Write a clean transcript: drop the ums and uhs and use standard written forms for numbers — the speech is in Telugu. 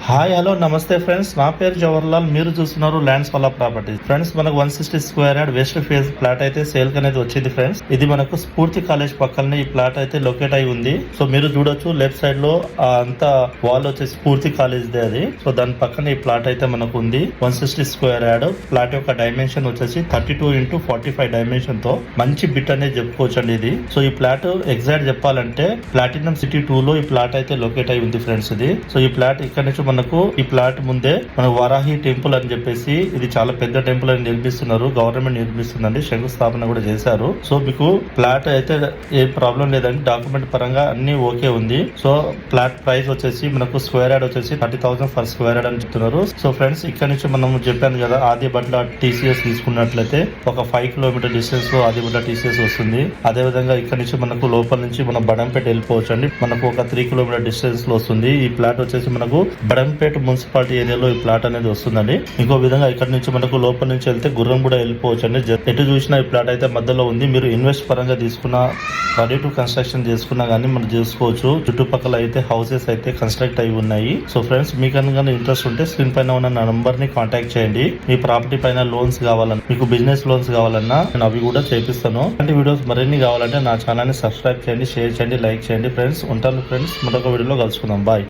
హాయ్ హలో నమస్తే ఫ్రెండ్స్, నా పేరు జవహర్లాల్. మీరు చూస్తున్నారు ల్యాండ్స్ వల్ల ప్రాపర్టీస్. ఫ్రెండ్స్, మనకు 160 square yard west phase plot అయితే సేల్ అనేది వచ్చింది ఫ్రెండ్స్. ఇది మనకు స్ఫూర్తి కాలేజ్ పక్కనే ఈ ప్లాట్ అయితే లొకేట్ అయి ఉంది. సో మీరు చూడొచ్చు, లెఫ్ట్ సైడ్ లో అంతా వాల్ వచ్చేసి స్ఫూర్తి కాలేజ్ దే అది. సో దాని పక్కన ఈ ప్లాట్ అయితే మనకు ఉంది. 160 స్క్వేర్ యార్డ్ ప్లాట్ యొక్క డైమెన్షన్ వచ్చేసి 32x45 డైమెన్షన్ తో మంచి బిట్ అనేది చెప్పుకోవచ్చు అండి ఇది. సో ఈ ప్లాట్ ఎగ్జాక్ట్ చెప్పాలంటే ప్లాటినం సిటీ 2 లో ఈ ప్లాట్ అయితే లొకేట్ అయి ఉంది ఫ్రెండ్స్ ఇది. సో ఈ ప్లాట్ ఇక్కడ నుంచి మనకు ఈ ప్లాట్ ముందే మన వారాహి టెంపుల్ అని చెప్పేసి ఇది చాలా పెద్ద టెంపుల్ అని నిర్మిస్తున్నారు. గవర్నమెంట్ నిర్మిస్తుందండి, శంకుస్థాపన కూడా చేశారు. సో మీకు ప్లాట్ అయితే ఏ ప్రాబ్లం లేదండి, డాక్యుమెంట్ పరంగా అన్ని ఓకే ఉంది. సో ప్లాట్ ప్రైస్ వచ్చేసి మనకు స్క్వేర్ యార్డ్ వచ్చేసి 30,000 ఫర్ స్క్వేర్ యార్డ్ అని చెప్తున్నారు. సో ఫ్రెండ్స్, ఇక్కడ నుంచి మనం చెప్పాను కదా, ఆదిబట్ల టీసీఎస్ తీసుకున్నట్లయితే ఒక 5 కిలోమీటర్ డిస్టెన్స్ లో ఆదిబట్ల టీసీఎస్ వస్తుంది. అదే విధంగా ఇక్కడ నుంచి మనకు లోపల నుంచి మనం బడంపేట వెళ్ళిపోవచ్చు అండి. మనకు ఒక 3 కిలోమీటర్ డిస్టెన్స్ లో వస్తుంది. ఈ ప్లాట్ వచ్చేసి మనకు బడంపేట మున్సిపాలిటీ ఏరియాలో ఈ ప్లాట్ అనేది వస్తుందండి. ఇంకో విధంగా ఇక్కడ నుంచి మనకు లోపల నుంచి వెళ్తే గుర్రం కూడా వెళ్ళిపోవచ్చు అండి. ఎటు చూసినా ఈ ప్లాట్ అయితే మధ్యలో ఉంది. మీరు ఇన్వెస్ట్ పరంగా తీసుకున్న, రెడీ టు కన్స్ట్రక్షన్ చేసుకున్నా గానీ మనం చేసుకోవచ్చు. చుట్టుపక్కల అయితే హౌసెస్ అయితే కన్స్ట్రక్ట్ అయి ఉన్నాయి. సో ఫ్రెండ్స్, మీకు కనుక ఇంట్రెస్ట్ ఉంటే స్క్రీన్ పైన ఉన్న నా నంబర్ ని కాంటాక్ట్ చేయండి. మీ ప్రాపర్టీ పైన లోన్స్ కావాలన్నా, మీకు బిజినెస్ లోన్స్ కావాలన్నా నేను అవి కూడా చేపిస్తాను. అలాంటి వీడియోస్ మరిన్ని కావాలంటే నా ఛానల్ ని సబ్స్క్రైబ్ చేయండి, షేర్ చేయండి, లైక్ చేయండి. ఫ్రెండ్స్ ఉంటాను ఫ్రెండ్స్, మరొక వీడియోలో కలుసుకుందాం. బాయ్.